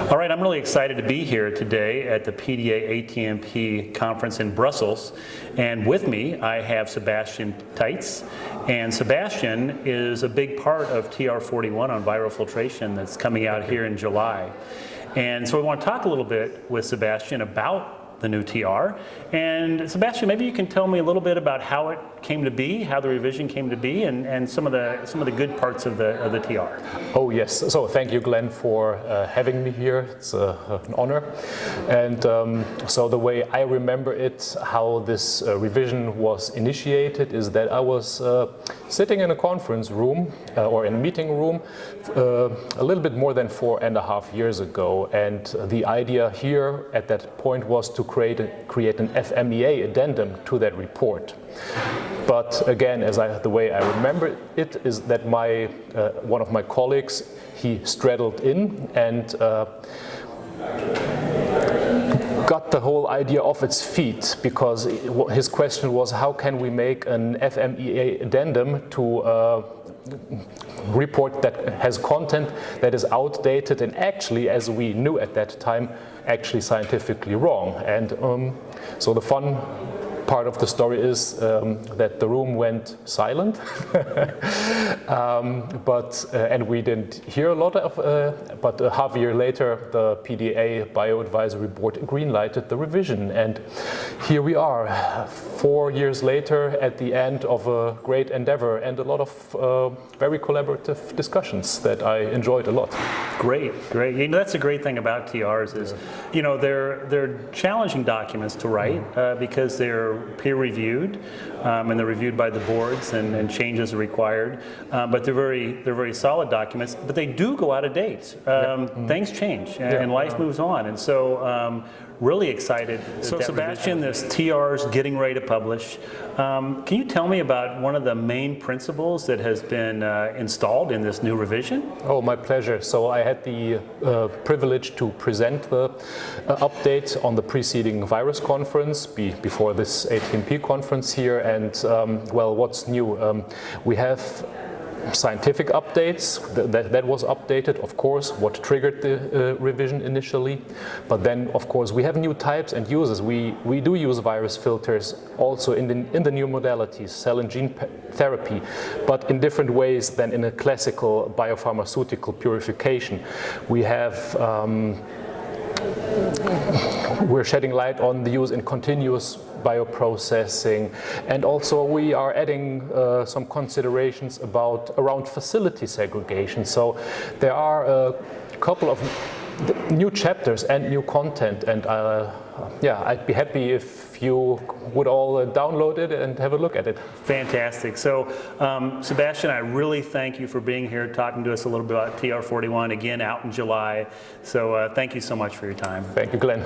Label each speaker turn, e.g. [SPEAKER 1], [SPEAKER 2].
[SPEAKER 1] All right, I'm really excited to be here today at the PDA ATMP conference in Brussels. And with me, I have Sebastian Teitz. And Sebastian is a big part of TR41 on viral filtration that's coming out here in July. And so we want to talk a little bit with Sebastian about the new TR. And Sebastian, maybe you can tell me a little bit about how it came to be, how the revision came to be, and some of the good parts of the TR.
[SPEAKER 2] Oh yes, so thank you, Glenn, for having me here. It's an honor. And so the way I remember it, how this revision was initiated, is that I was sitting in a conference room or in a meeting room a little bit more than 4.5 years ago, and the idea here at that point was to create an FMEA addendum to that report. But again, the way I remember it is that one of my colleagues, he straddled in and got the whole idea off its feet, because his question was, how can we make an FMEA addendum to report that has content that is outdated and actually, as we knew at that time, actually scientifically wrong. And so the fun part of the story is that the room went silent, and we didn't hear a lot of, but a half a year later, the PDA Bioadvisory Board green-lighted the revision, and here we are, 4 years later, at the end of a great endeavor and a lot of very collaborative discussions that I enjoyed a lot.
[SPEAKER 1] Great. You know, that's a great thing about TRs is, you know, they're challenging documents to write because they're peer-reviewed and they're reviewed by the boards and changes are required. But they're very solid documents. But they do go out of date. Things change and life moves on. And so really excited. So Sebastian, this TR is getting ready to publish. Can you tell me about one of the main principles that has been installed in this new revision?
[SPEAKER 2] Oh, my pleasure. So I had the privilege to present the update on the preceding virus conference before this ATMP conference here. And well, what's new? We have scientific updates, that was updated, of course, what triggered the revision initially. But then, of course, we have new types and uses. We do use virus filters also in the new modalities, cell and gene therapy, but in different ways than in a classical biopharmaceutical purification. We're shedding light on the use in continuous bioprocessing, and also we are adding some considerations around facility segregation. So there are a couple of new chapters and new content, and yeah, I'd be happy if you would all download it and have a look at it.
[SPEAKER 1] Fantastic. So Sebastian, I really thank you for being here, talking to us a little bit about TR41, again out in July. So thank you so much for your time.
[SPEAKER 2] Thank you, Glenn.